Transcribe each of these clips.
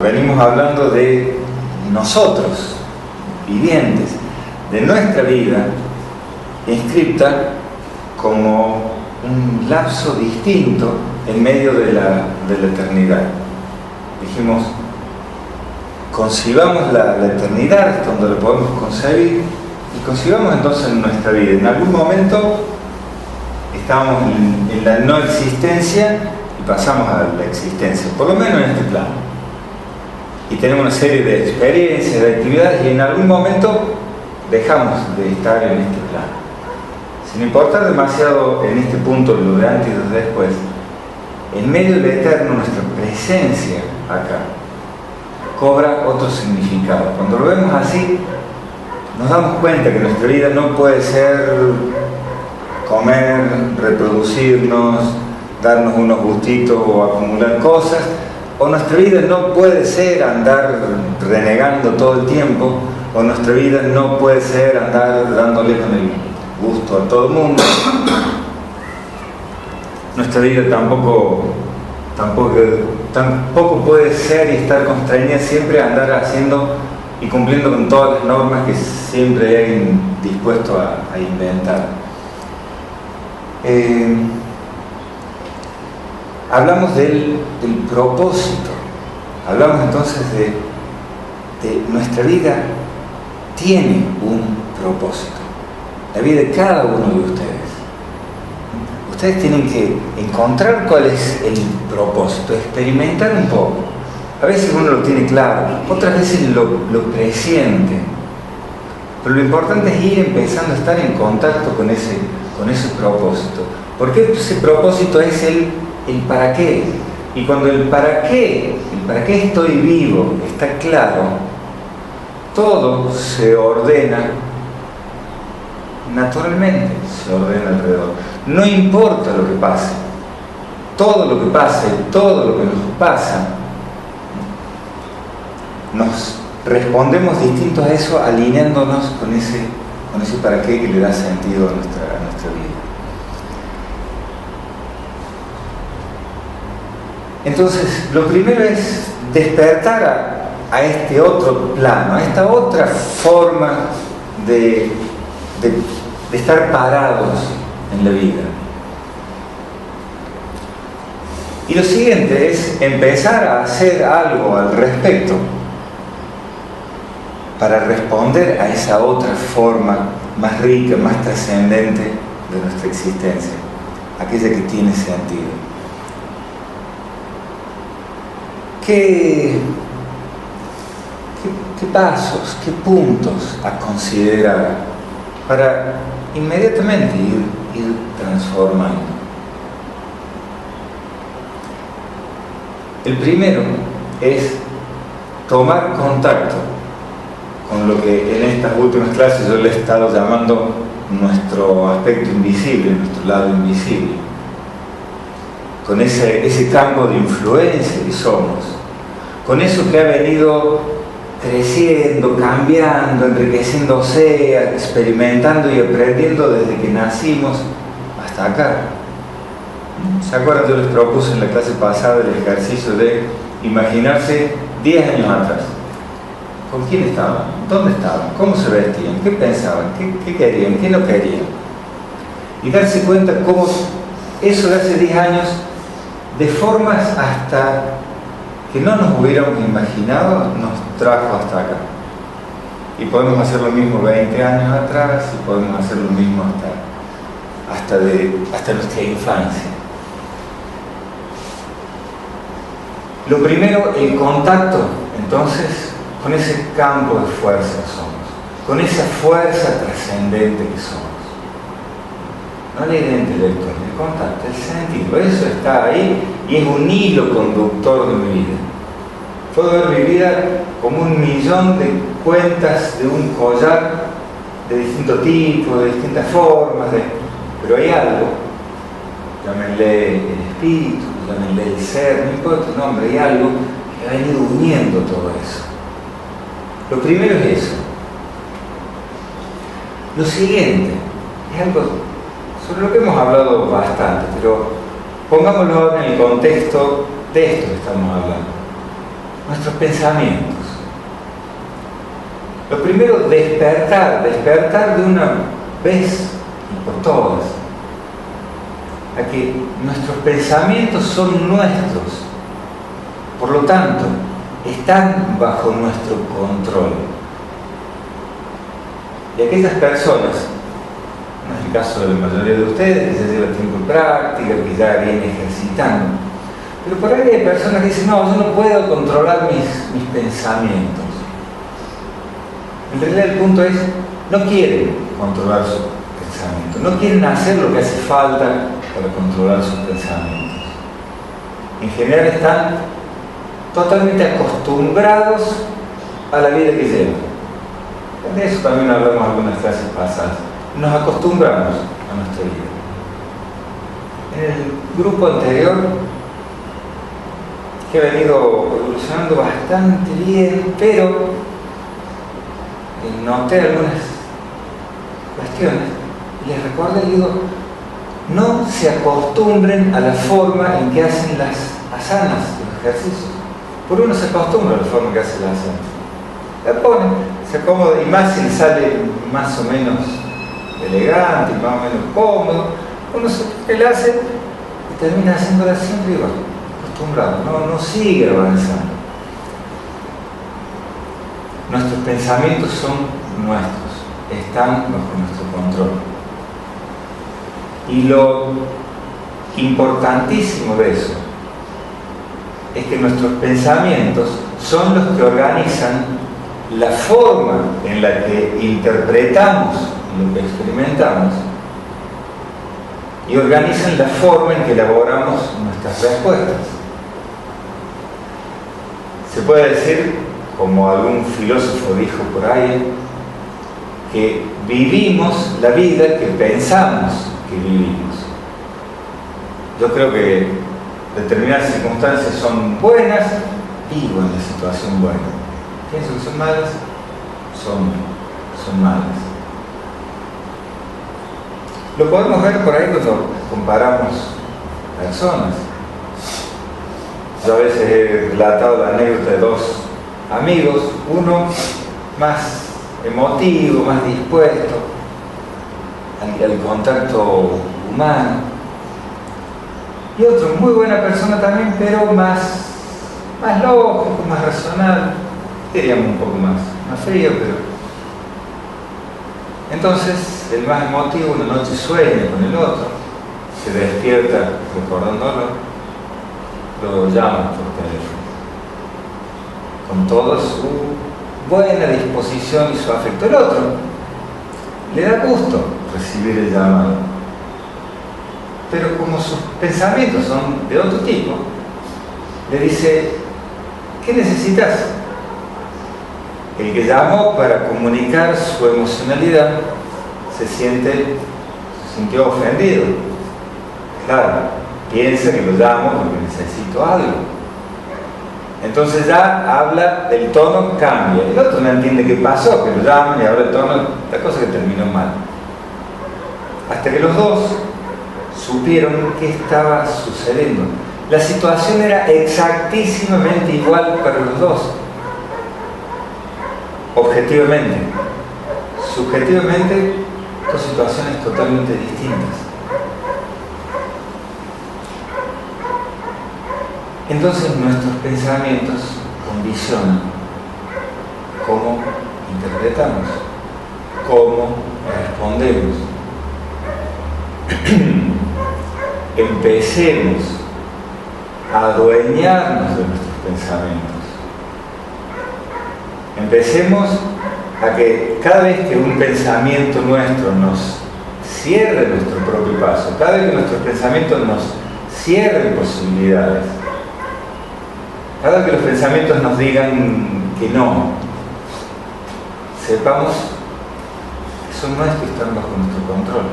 Venimos hablando de nosotros, vivientes, de nuestra vida, inscripta como un lapso distinto en medio de la eternidad. Dijimos, concibamos la eternidad donde lo podemos concebir y concibamos entonces en nuestra vida. En algún momento estábamos en la no existencia y pasamos a la existencia, por lo menos en este plano. Y tenemos una serie de experiencias, de actividades, y en algún momento dejamos de estar en este plano. Sin importar demasiado en este punto lo de antes y lo de después, en medio del eterno, nuestra presencia acá cobra otro significado. Cuando lo vemos así, nos damos cuenta que nuestra vida no puede ser comer, reproducirnos, darnos unos gustitos o acumular cosas, o nuestra vida no puede ser andar renegando todo el tiempo, o nuestra vida no puede ser andar dándole con el gusto a todo el mundo. Nuestra vida tampoco puede ser y estar constreñida siempre a andar haciendo y cumpliendo con todas las normas que siempre hay alguien dispuesto a inventar. Hablamos del propósito. Hablamos entonces de nuestra vida tiene un propósito. La vida de cada uno de ustedes. Ustedes tienen que encontrar cuál es el propósito, experimentar un poco. A veces uno lo tiene claro, otras veces lo presiente. Pero lo importante es ir empezando a estar en contacto con ese propósito. Porque ese propósito es el para qué. Y cuando el para qué estoy vivo está claro, todo se ordena naturalmente, se ordena alrededor. No importa lo que pase, todo lo que pase, todo lo que nos pasa, nos respondemos distintos a eso, alineándonos con ese para qué que le da sentido a nuestra vida. Estonces, lo primero es despertar a este otro plano, a esta otra forma de estar parados en la vida. Y lo siguiente es empezar a hacer algo al respecto para responder a esa otra forma más rica, más trascendente de nuestra existencia, aquella que tiene sentido. ¿Qué pasos, qué puntos a considerar para inmediatamente ir transformando? El primero es tomar contacto con lo que en estas últimas clases yo le he estado llamando nuestro aspecto invisible, nuestro lado invisible, con ese campo de influencia que somos, con eso que ha venido creciendo, cambiando, enriqueciéndose, experimentando y aprendiendo desde que nacimos hasta acá. ¿Se acuerdan? Yo les propuse en la clase pasada el ejercicio de imaginarse 10 años atrás. ¿Con quién estaban? ¿Dónde estaban? ¿Cómo se vestían? ¿Qué pensaban? ¿Qué querían? ¿Qué no querían? Y darse cuenta cómo eso de hace 10 años, de formas hasta que no nos hubiéramos imaginado, nos trajo hasta acá. Y podemos hacer lo mismo 20 años atrás, y podemos hacer lo mismo hasta nuestra infancia. Lo primero, el contacto, entonces, con ese campo de fuerza que somos, con esa fuerza trascendente que somos. No la idea intelectual, el contacto, el sentido, eso está ahí y es un hilo conductor de mi vida. Puedo ver mi vida como 1.000.000 de cuentas de un collar de distinto tipo, de distintas formas, pero hay algo, llámenle el espíritu, llámenle el ser, no importa el nombre, hay algo que ha venido uniendo todo eso. Lo primero es eso. Lo siguiente es algo sobre lo que hemos hablado bastante, pero pongámoslo en el contexto de esto que estamos hablando. nuestros pensamientos. Lo primero, despertar de una vez y por todas, a que nuestros pensamientos son nuestros, por lo tanto, están bajo nuestro control. Y aquellas personas, no es el caso de la mayoría de ustedes, que ya lleva tiempo en práctica, que ya viene ejercitando, pero por ahí hay personas que dicen, no, yo no puedo controlar mis pensamientos. En realidad el punto es, no quieren controlar sus pensamientos, no quieren hacer lo que hace falta para controlar sus pensamientos. En general están totalmente acostumbrados a la vida que llevan. De eso también hablamos en algunas clases pasadas. Nos acostumbramos a nuestra vida. En el grupo anterior, que ha venido evolucionando bastante bien, pero noté algunas cuestiones y les recuerdo y digo, no se acostumbren a la forma en que hacen las asanas, los ejercicios. Por uno se acostumbra a la forma que hace las asanas. La pone, se acomoda y más si sale más o menos elegante y más o menos cómodo. Uno se la hace y termina haciéndola siempre igual, acostumbrado, no sigue avanzando. Nuestros pensamientos son nuestros, están bajo nuestro control. Y lo importantísimo de eso es que nuestros pensamientos son los que organizan la forma en la que interpretamos lo que experimentamos y organizan la forma en que elaboramos nuestras respuestas. Se puede decir, como algún filósofo dijo por ahí, que vivimos la vida que pensamos que vivimos. Yo creo que determinadas circunstancias son buenas, vivo en la situación buena. Pienso que son malas, son malas. Lo podemos ver por ahí cuando comparamos personas. Yo a veces he relatado la anécdota de dos amigos, uno más emotivo, más dispuesto al contacto humano, y otro muy buena persona también, pero más lógico, más racional, diríamos un poco más frío, pero entonces el más emotivo una noche sueña con el otro, se despierta recordándolo, lo llama por teléfono con toda su buena disposición y su afecto. El otro le da gusto recibir el llamado, pero como sus pensamientos son de otro tipo, le dice, ¿qué necesitas? El que llamó para comunicar su emocionalidad se sintió ofendido. Claro, piensa que lo llamo porque necesito algo. Entonces ya habla, el tono cambia. El otro no entiende qué pasó, que lo llaman y ahora el tono, la cosa que terminó mal. Hasta que los dos supieron qué estaba sucediendo. La situación era exactísimamente igual para los dos. Objetivamente. Subjetivamente, dos situaciones totalmente distintas. Entonces nuestros pensamientos condicionan cómo interpretamos, cómo respondemos. Empecemos a adueñarnos de nuestros pensamientos. Empecemos a que cada vez que un pensamiento nuestro nos cierre nuestro propio paso, cada vez que nuestros pensamientos nos cierren posibilidades, cada vez que los pensamientos nos digan que no, sepamos que son nuestros y están bajo nuestro control,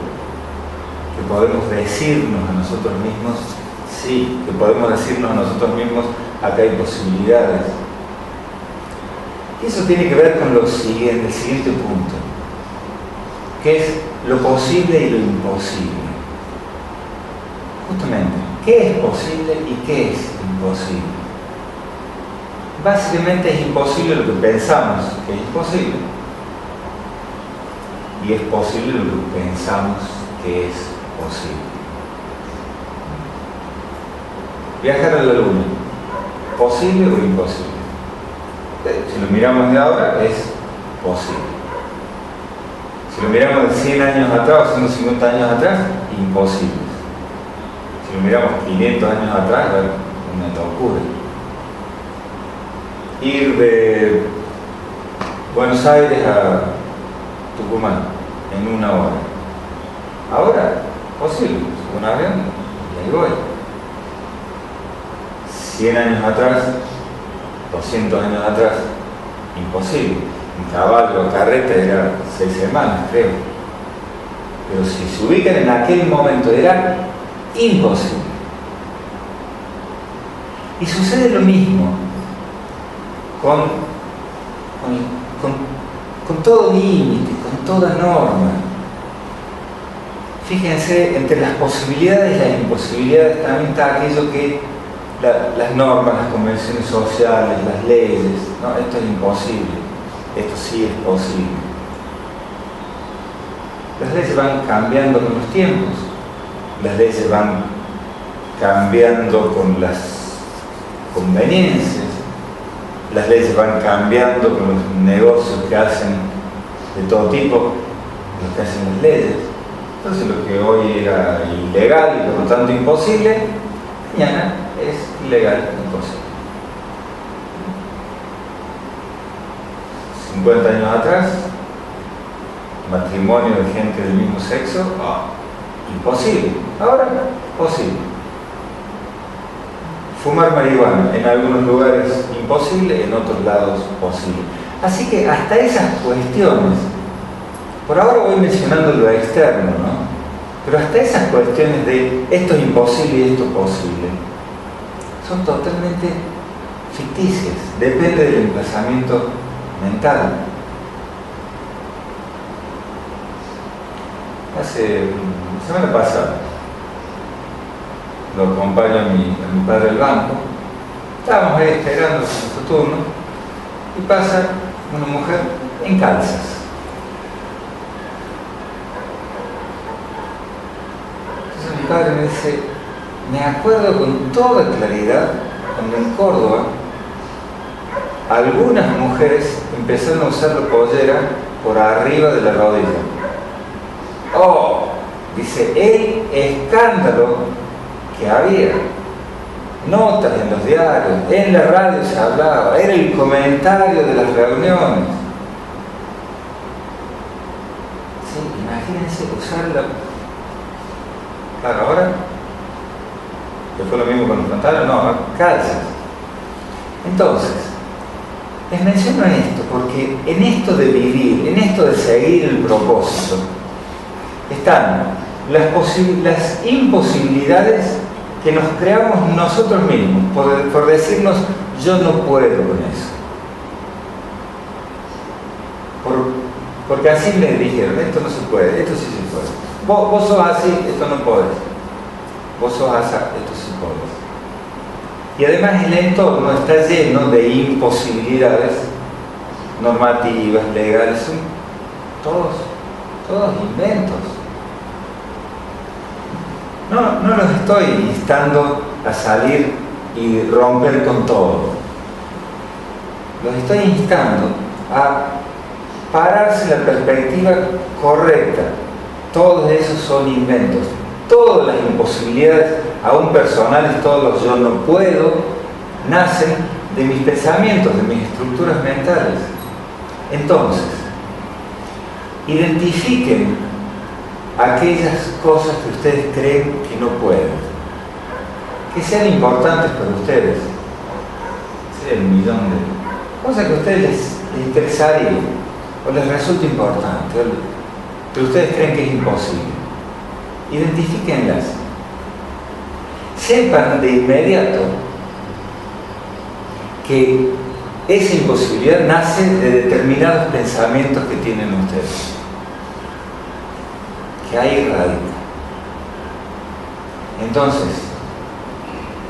que podemos decirnos a nosotros mismos sí, que podemos decirnos a nosotros mismos acá hay posibilidades. Y eso tiene que ver con el siguiente punto, que es lo posible y lo imposible. Justamente, ¿qué es posible y qué es imposible? básicamente es imposible lo que pensamos que es imposible, y es posible lo que pensamos que es posible. Viajar a la Luna, ¿posible o imposible? Si lo miramos de ahora, es posible. Si lo miramos de 100 años atrás o 150 años atrás, imposible. Si lo miramos 500 años atrás, es una locura. Ir de Buenos Aires a Tucumán en 1 hora. Ahora, posible. Un avión y ahí voy. 100 años atrás, 200 años atrás, imposible. Un caballo o carreta era 6 semanas, creo. Pero si se ubican en aquel momento, era imposible. Y sucede lo mismo con todo límite, con toda norma. Fíjense, entre las posibilidades y las imposibilidades también está aquello que las normas, las convenciones sociales, las leyes, ¿no? Esto es imposible, esto sí es posible. Las leyes van cambiando con los tiempos, las leyes van cambiando con las conveniencias, las leyes van cambiando con los negocios que hacen de todo tipo, los que hacen las leyes. Entonces lo que hoy era ilegal y por lo tanto imposible, mañana es ilegal, imposible. 50 años atrás, matrimonio de gente del mismo sexo, imposible. Ahora, posible. Fumar marihuana, en algunos lugares imposible, en otros lados posible. Así que hasta esas cuestiones, por ahora voy mencionando lo externo, ¿no? Pero hasta esas cuestiones de esto es imposible y esto es posible, son totalmente ficticias, depende del emplazamiento mental. Hace semana pasada lo acompaño a mi padre al banco, estábamos ahí esperando nuestro turno y pasa una mujer en calzas. Entonces mi padre me dice, me acuerdo con toda claridad cuando en Córdoba algunas mujeres empezaron a usar la pollera por arriba de la rodilla. Dice, el escándalo que había, notas en los diarios, en la radio se hablaba, era el comentario de las reuniones. Sí, imagínense usarla. Claro, ahora, que fue lo mismo con los pantalones, no, calzas. Entonces, les menciono esto porque en esto de vivir, en esto de seguir el propósito, están las imposibilidades que nos creamos nosotros mismos por decirnos yo no puedo con eso. Porque así les dijeron, esto no se puede, esto sí se puede. Vos sos así, esto no podés. Vos sos así, esto sí podés. Y además el entorno está lleno de imposibilidades normativas, legales, son todos inventos. No los estoy instando a salir y romper con todo. Los estoy instando a pararse la perspectiva correcta. Todos esos son inventos. Todas las imposibilidades, aún personales, todos los yo no puedo, nacen de mis pensamientos, de mis estructuras mentales. Entonces, identifiquen aquellas cosas que ustedes creen que no pueden, que sean importantes para ustedes, sería 1.000.000 de cosas que a ustedes les interesaría o les resulta importante, pero ustedes creen que es imposible. Identifíquenlas. Sepan de inmediato que esa imposibilidad nace de determinados pensamientos que tienen ustedes, que ahí radica. Entonces,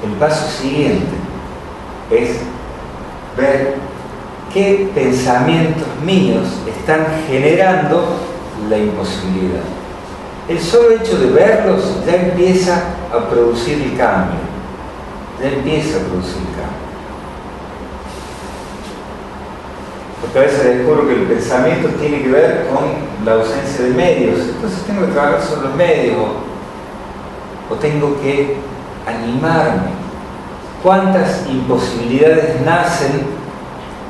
el paso siguiente es ver qué pensamientos míos están generando la imposibilidad. El solo hecho de verlos ya empieza a producir el cambio. Ya empieza a producir el cambio. Porque a veces descubro que el pensamiento tiene que ver con la ausencia de medios. Entonces tengo que trabajar sobre los medios o tengo que animarme. ¿Cuántas imposibilidades nacen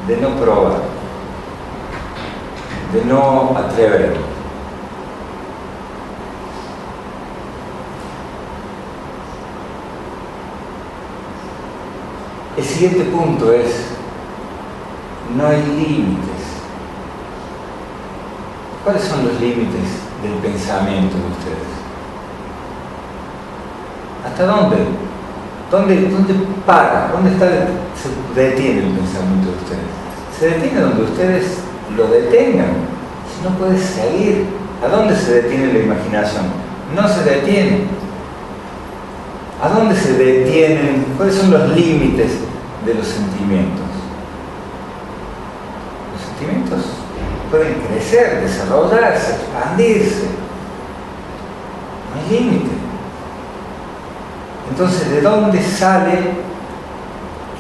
de no probar? De no atreverme. El siguiente punto es: no hay límites. ¿Cuáles son los límites del pensamiento de ustedes? ¿Hasta dónde? ¿Dónde para? ¿Dónde se detiene el pensamiento de ustedes? Se detiene donde ustedes lo detengan. Si no puede seguir. ¿A dónde se detiene la imaginación? No se detiene. ¿A dónde se detienen? ¿Cuáles son los límites de los sentimientos? Los sentimientos pueden crecer, desarrollarse, expandirse. No hay límite. Entonces, ¿de dónde sale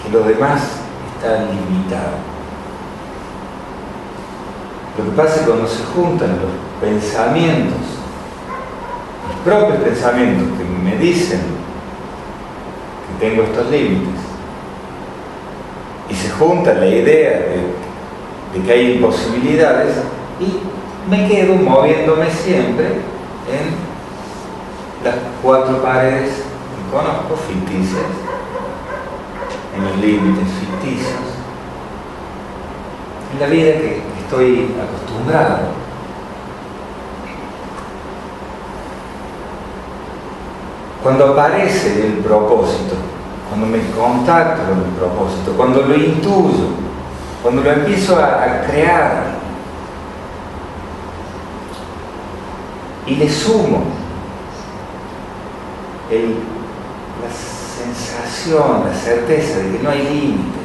que lo demás está limitado? Lo que pasa es que cuando se juntan los pensamientos, los propios pensamientos que me dicen que tengo estos límites, y se junta la idea de que hay imposibilidades, y me quedo moviéndome siempre en las cuatro paredes que conozco, ficticias, en los límites ficticios, en la vida que estoy acostumbrado. Cuando aparece el propósito, cuando me contacto con el propósito, cuando lo intuyo, cuando lo empiezo a crear y le sumo la sensación, la certeza de que no hay límite,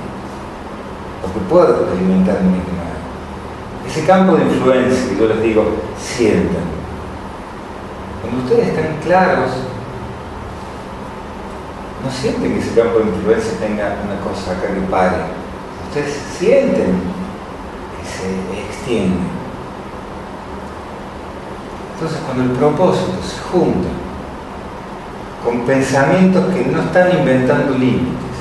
porque puedo experimentar en mi vida. Ese campo de influencia que yo les digo, sientan. Cuando ustedes están claros, no sienten que ese campo de influencia tenga una cosa acá que pare. Ustedes sienten que se extiende. Entonces, cuando el propósito se junta con pensamientos que no están inventando límites,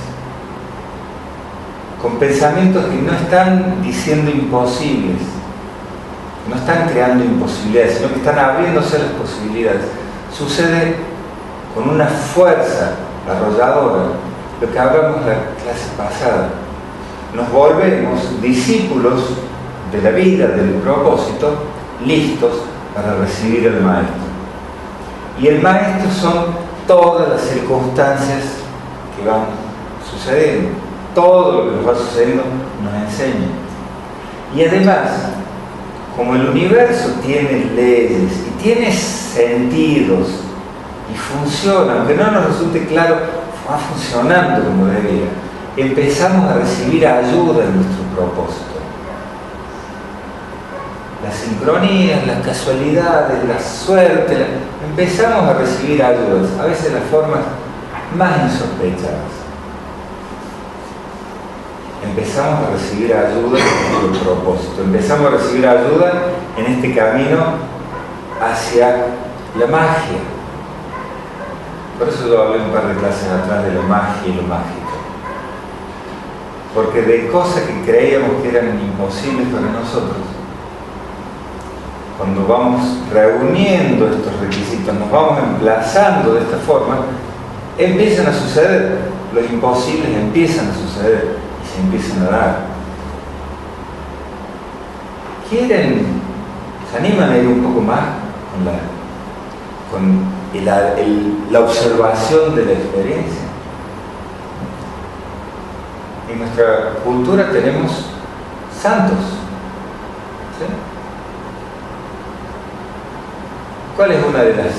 con pensamientos que no están diciendo imposibles, no están creando imposibilidades, sino que están abriéndose las posibilidades, sucede con una fuerza arrolladora, lo que hablamos en la clase pasada. Nos volvemos discípulos de la vida, del propósito, listos para recibir al maestro. Y el maestro son todas las circunstancias que van sucediendo. Todo lo que nos va sucediendo nos enseña. Y además, como el universo tiene leyes y tiene sentidos y funciona, aunque no nos resulte claro, va funcionando como debería, empezamos a recibir ayuda en nuestro propósito. Las sincronías, las casualidades, la suerte, empezamos a recibir ayudas, a veces de las formas más insospechadas. Empezamos a recibir ayuda en nuestro propósito, empezamos a recibir ayuda en este camino hacia la magia. Por eso yo hablé un par de clases atrás de la magia y lo mágico. Porque de cosas que creíamos que eran imposibles para nosotros, cuando vamos reuniendo estos requisitos, nos vamos emplazando de esta forma, empiezan a suceder. Los imposibles empiezan a suceder y se empiezan a dar. ¿Quieren? ¿Se animan a ir un poco más con la observación de la experiencia? En nuestra cultura tenemos santos, ¿sí? ¿Cuál es una de las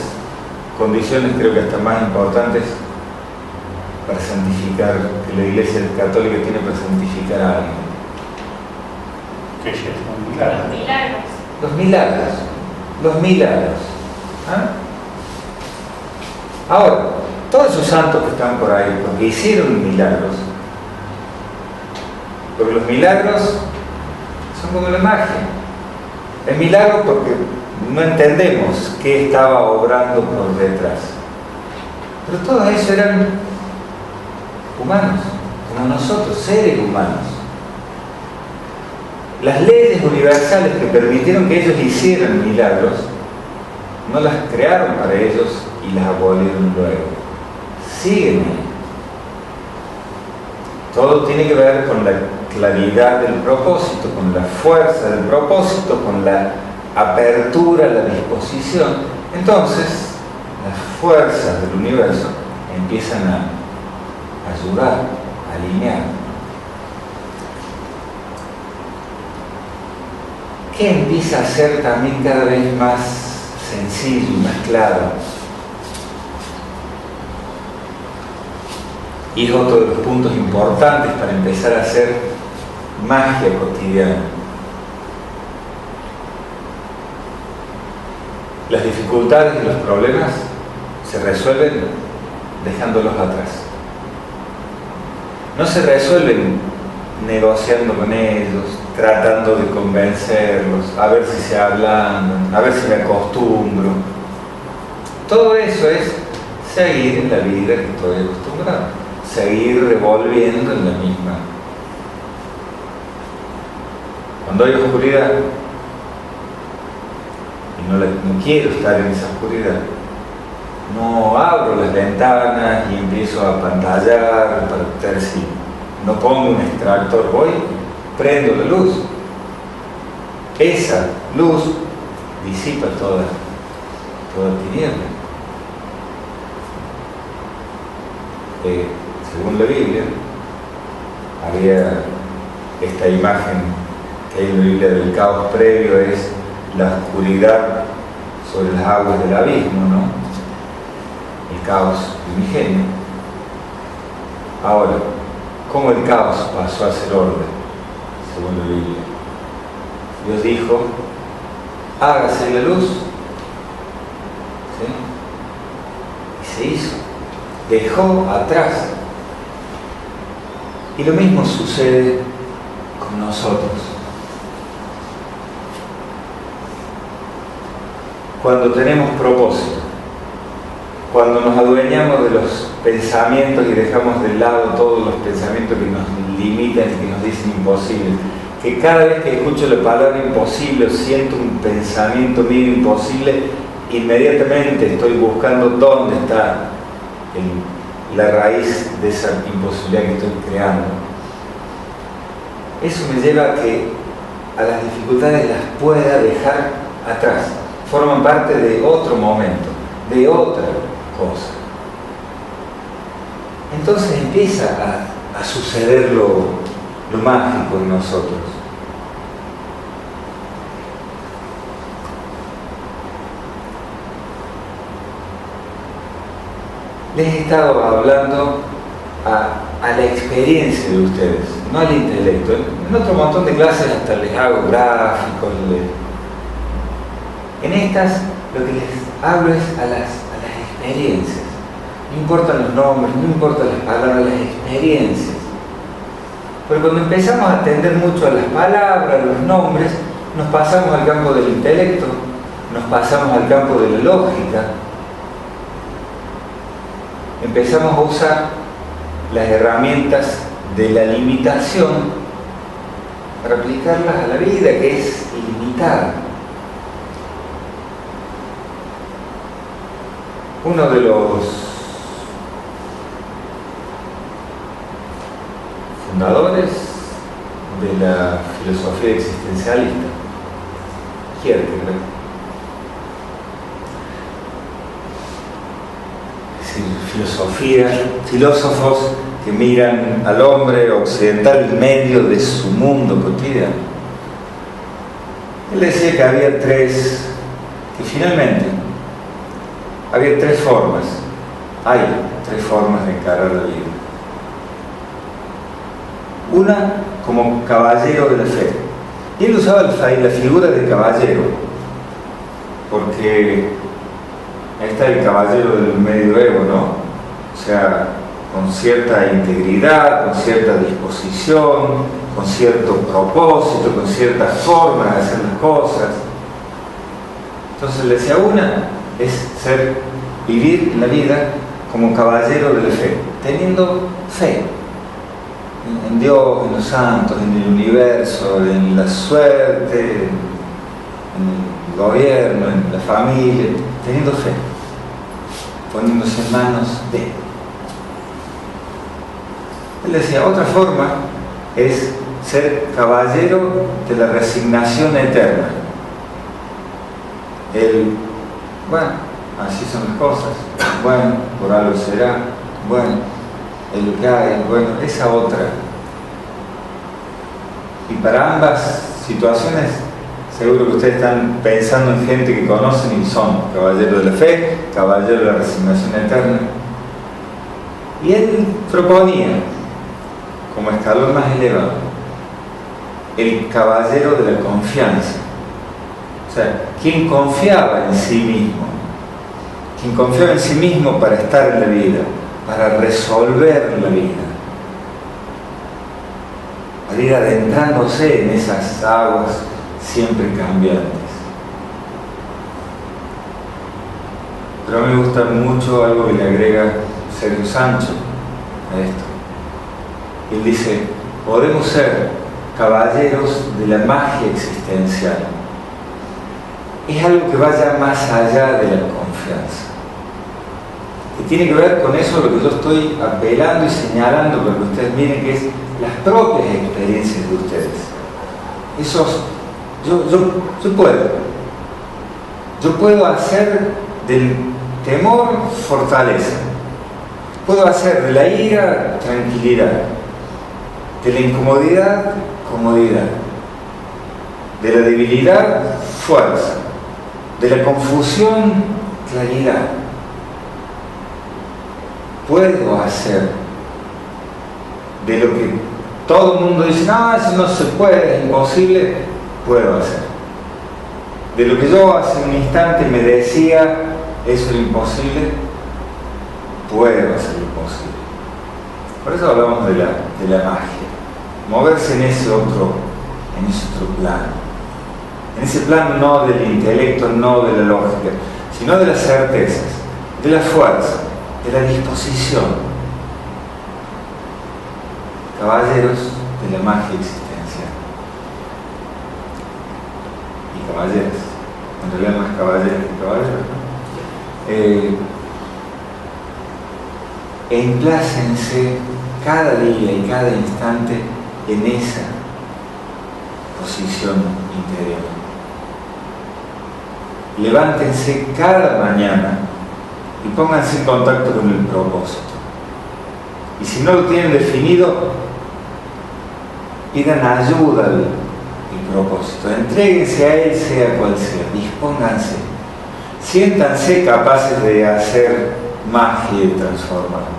condiciones, creo que hasta más importantes, para santificar, que la Iglesia Católica tiene para santificar a alguien? Que ya es un milagro. Los milagros. Los milagros. Los milagros. ¿Ah? Ahora, todos esos santos que están por ahí, porque hicieron milagros, porque los milagros son como la magia. El milagro porque no entendemos qué estaba obrando por detrás. Pero todos esos eran humanos, como nosotros, seres humanos. Las leyes universales que permitieron que ellos hicieran milagros, no las crearon para ellos y las abolieron luego. Siguen ahí. Todo tiene que ver con la claridad del propósito, con la fuerza del propósito, con la apertura, la disposición. Entonces, las fuerzas del universo empiezan a ayudar, a alinear. ¿Qué empieza a ser también cada vez más sencillo y más claro? Y es otro de los puntos importantes para empezar a hacer magia cotidiana. Las dificultades y los problemas se resuelven dejándolos atrás. No se resuelven negociando con ellos, tratando de convencerlos, a ver si se ablandan, a ver si me acostumbro. Todo eso es seguir en la vida que estoy acostumbrado, seguir revolviendo en la misma. Cuando hay oscuridad, y no quiero estar en esa oscuridad, no abro las ventanas y empiezo a pantallar para ver si no pongo un extractor, voy, prendo la luz. Esa luz disipa toda tiniebla. Según la Biblia, había esta imagen que hay en la Biblia del caos previo, es la oscuridad sobre las aguas del abismo, ¿no? El caos primigenio. Ahora, ¿cómo el caos pasó a ser orden? Según la Biblia, Dios dijo, hágase la luz, ¿sí? Y se hizo, dejó atrás. Y lo mismo sucede con nosotros. Cuando tenemos propósito, cuando nos adueñamos de los pensamientos y dejamos de lado todos los pensamientos que nos limitan y que nos dicen imposible, que cada vez que escucho la palabra imposible o siento un pensamiento mío imposible, inmediatamente estoy buscando dónde está la raíz de esa imposibilidad que estoy creando. Eso me lleva a las dificultades las pueda dejar atrás. Forman parte de otro momento, de otra cosa. Entonces empieza a suceder lo mágico en nosotros. Les he estado hablando a la experiencia de ustedes, no al intelecto. En otro montón de clases hasta les hago gráficos. En estas lo que les hablo es a las experiencias. No importan los nombres, no importan las palabras, las experiencias. Pero cuando empezamos a atender mucho a las palabras, a los nombres, nos pasamos al campo del intelecto, nos pasamos al campo de la lógica. Empezamos a usar las herramientas de la limitación para aplicarlas a la vida, que es ilimitada. Uno de los fundadores de la filosofía existencialista, Kierkegaard, filósofos que miran al hombre occidental en medio de su mundo cotidiano. Él decía que había hay tres formas de encarar la vida. Una como caballero de la fe. Y él usaba la figura de caballero, porque ahí está el caballero del medioevo, ¿no? O sea, con cierta integridad, con cierta disposición, con cierto propósito, con cierta forma de hacer las cosas. Entonces le decía, una es vivir la vida como caballero de la fe, teniendo fe en Dios, en los santos, en el universo, en la suerte, en el gobierno, en la familia, teniendo fe, poniéndose en manos de Él. Él decía, otra forma es ser caballero de la resignación eterna. Bueno, así son las cosas, bueno, por algo será, bueno, es lo que hay, bueno, esa otra. Y para ambas situaciones, seguro que ustedes están pensando en gente que conocen y son caballeros de la fe, caballeros de la resignación eterna. Y él proponía, como escalón más elevado, el caballero de la confianza. O sea, quien confiaba en sí mismo, quien confiaba en sí mismo para estar en la vida, para resolver la vida, para ir adentrándose en esas aguas siempre cambiantes. Pero a mí me gusta mucho algo que le agrega Sergio Sancho a esto. Él dice, podemos ser caballeros de la magia existencial. Es algo que vaya más allá de la confianza, que tiene que ver con eso a lo que yo estoy apelando y señalando para que ustedes miren, que es las propias experiencias de ustedes. Yo puedo hacer del temor fortaleza, puedo hacer de la ira tranquilidad, de la incomodidad comodidad, de la debilidad fuerza, de la confusión claridad. Puedo hacer de lo que todo el mundo dice, no, eso no se puede, es imposible, puedo hacer. De lo que yo hace un instante me decía, eso es imposible, puedo hacer lo posible. Por eso hablamos de la magia, moverse en ese otro plano. En ese plano no del intelecto, no de la lógica, sino de las certezas, de la fuerza, de la disposición. Caballeros de la magia existencial. Y caballeros, en realidad más caballeros que caballeros, ¿no? Emplácense cada día y cada instante en esa posición interior. Levántense cada mañana y pónganse en contacto con el propósito. Y si no lo tienen definido, pidan ayuda al propósito, entréguense a él, sea cual sea, dispónganse, siéntanse capaces de hacer magia y de transformar.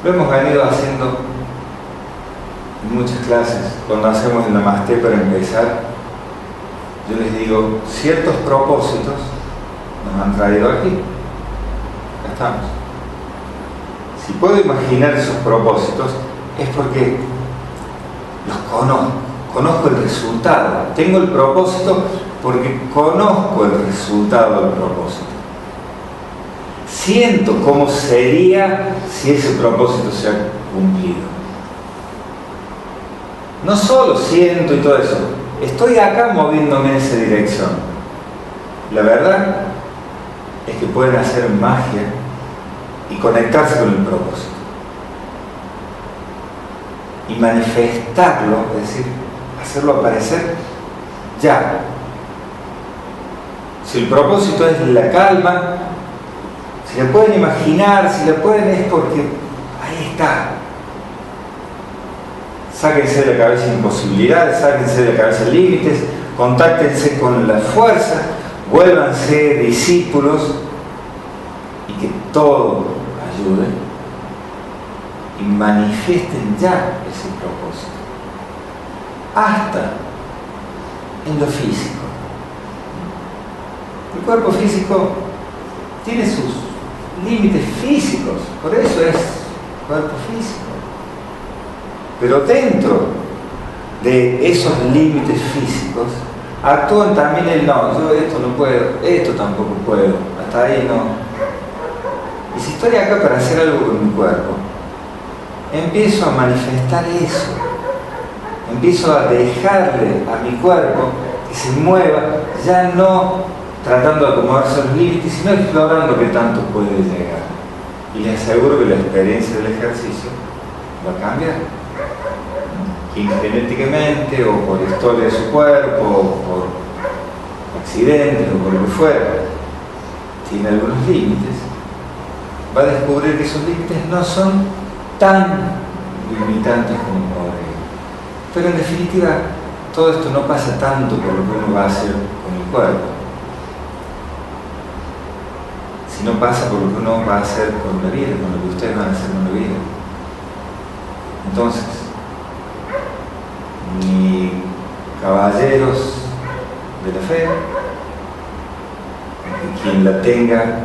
Lo hemos venido haciendo en muchas clases. Cuando hacemos el Namasté para empezar, yo les digo, ciertos propósitos nos han traído aquí. Ya estamos. Si puedo imaginar esos propósitos, es porque los conozco el resultado. Tengo el propósito porque conozco el resultado del propósito. Siento cómo sería si ese propósito se ha cumplido. No solo siento y todo eso, estoy acá moviéndome en esa dirección. La verdad es que pueden hacer magia y conectarse con el propósito y manifestarlo, es decir, hacerlo aparecer ya. Si el propósito es la calma, si la pueden imaginar, si la pueden, es porque ahí está. Sáquense de la cabeza imposibilidades, sáquense de la cabeza límites, contáctense con la fuerza, vuélvanse discípulos y que todo ayude. y manifiesten ya ese propósito. Hasta en lo físico. El cuerpo físico tiene sus límites físicos, por eso es cuerpo físico. Pero dentro de esos límites físicos actúan también el no, yo esto no puedo, esto tampoco puedo, hasta ahí no. Y si estoy acá para hacer algo con mi cuerpo, empiezo a manifestar eso, empiezo a dejarle a mi cuerpo que se mueva, ya no tratando de acomodarse a los límites, sino explorando qué tanto puede llegar. Y les aseguro que la experiencia del ejercicio va a cambiar. Genéticamente, o por historia de su cuerpo, o por accidentes, o por lo que fuera, tiene algunos límites, va a descubrir que esos límites no son tan limitantes como podría. Pero en definitiva, todo esto no pasa tanto por lo que uno va a hacer con el cuerpo, sino pasa por lo que uno va a hacer con la vida, con lo que ustedes van a hacer con la vida. Entonces, ni caballeros de la fe, quien la tenga,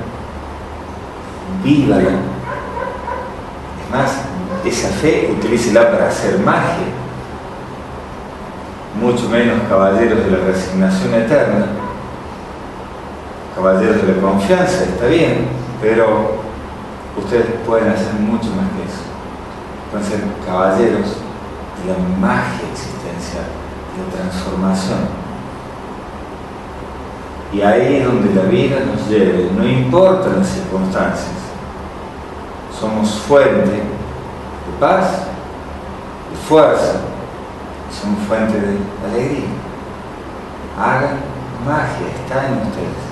vívala. Es más, esa fe utilícela para hacer magia. Mucho menos caballeros de la resignación eterna. Caballeros de la confianza, está bien, pero ustedes pueden hacer mucho más que eso. Pueden ser caballeros de la magia existencial, de la transformación. Y ahí es donde la vida nos lleve, no importan las circunstancias. Somos fuente de paz, de fuerza, y somos fuente de alegría. Hagan magia, está en ustedes.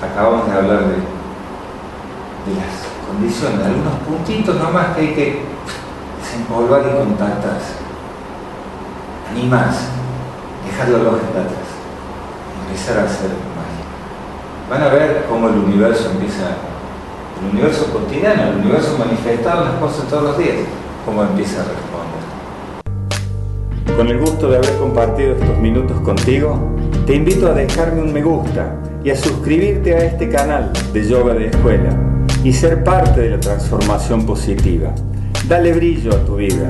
Acabamos de hablar de las condiciones, de algunos puntitos nomás que hay que desempolvar y contactarse. Animarse, dejar la lógica atrás, empezar a hacer magia. Van a ver cómo el universo empieza, el universo cotidiano, el universo manifestado en las cosas todos los días, cómo empieza a responder. Con el gusto de haber compartido estos minutos contigo, te invito a dejarme un me gusta y a suscribirte a este canal de Yoga de Escuela y ser parte de la transformación positiva. Dale brillo a tu vida.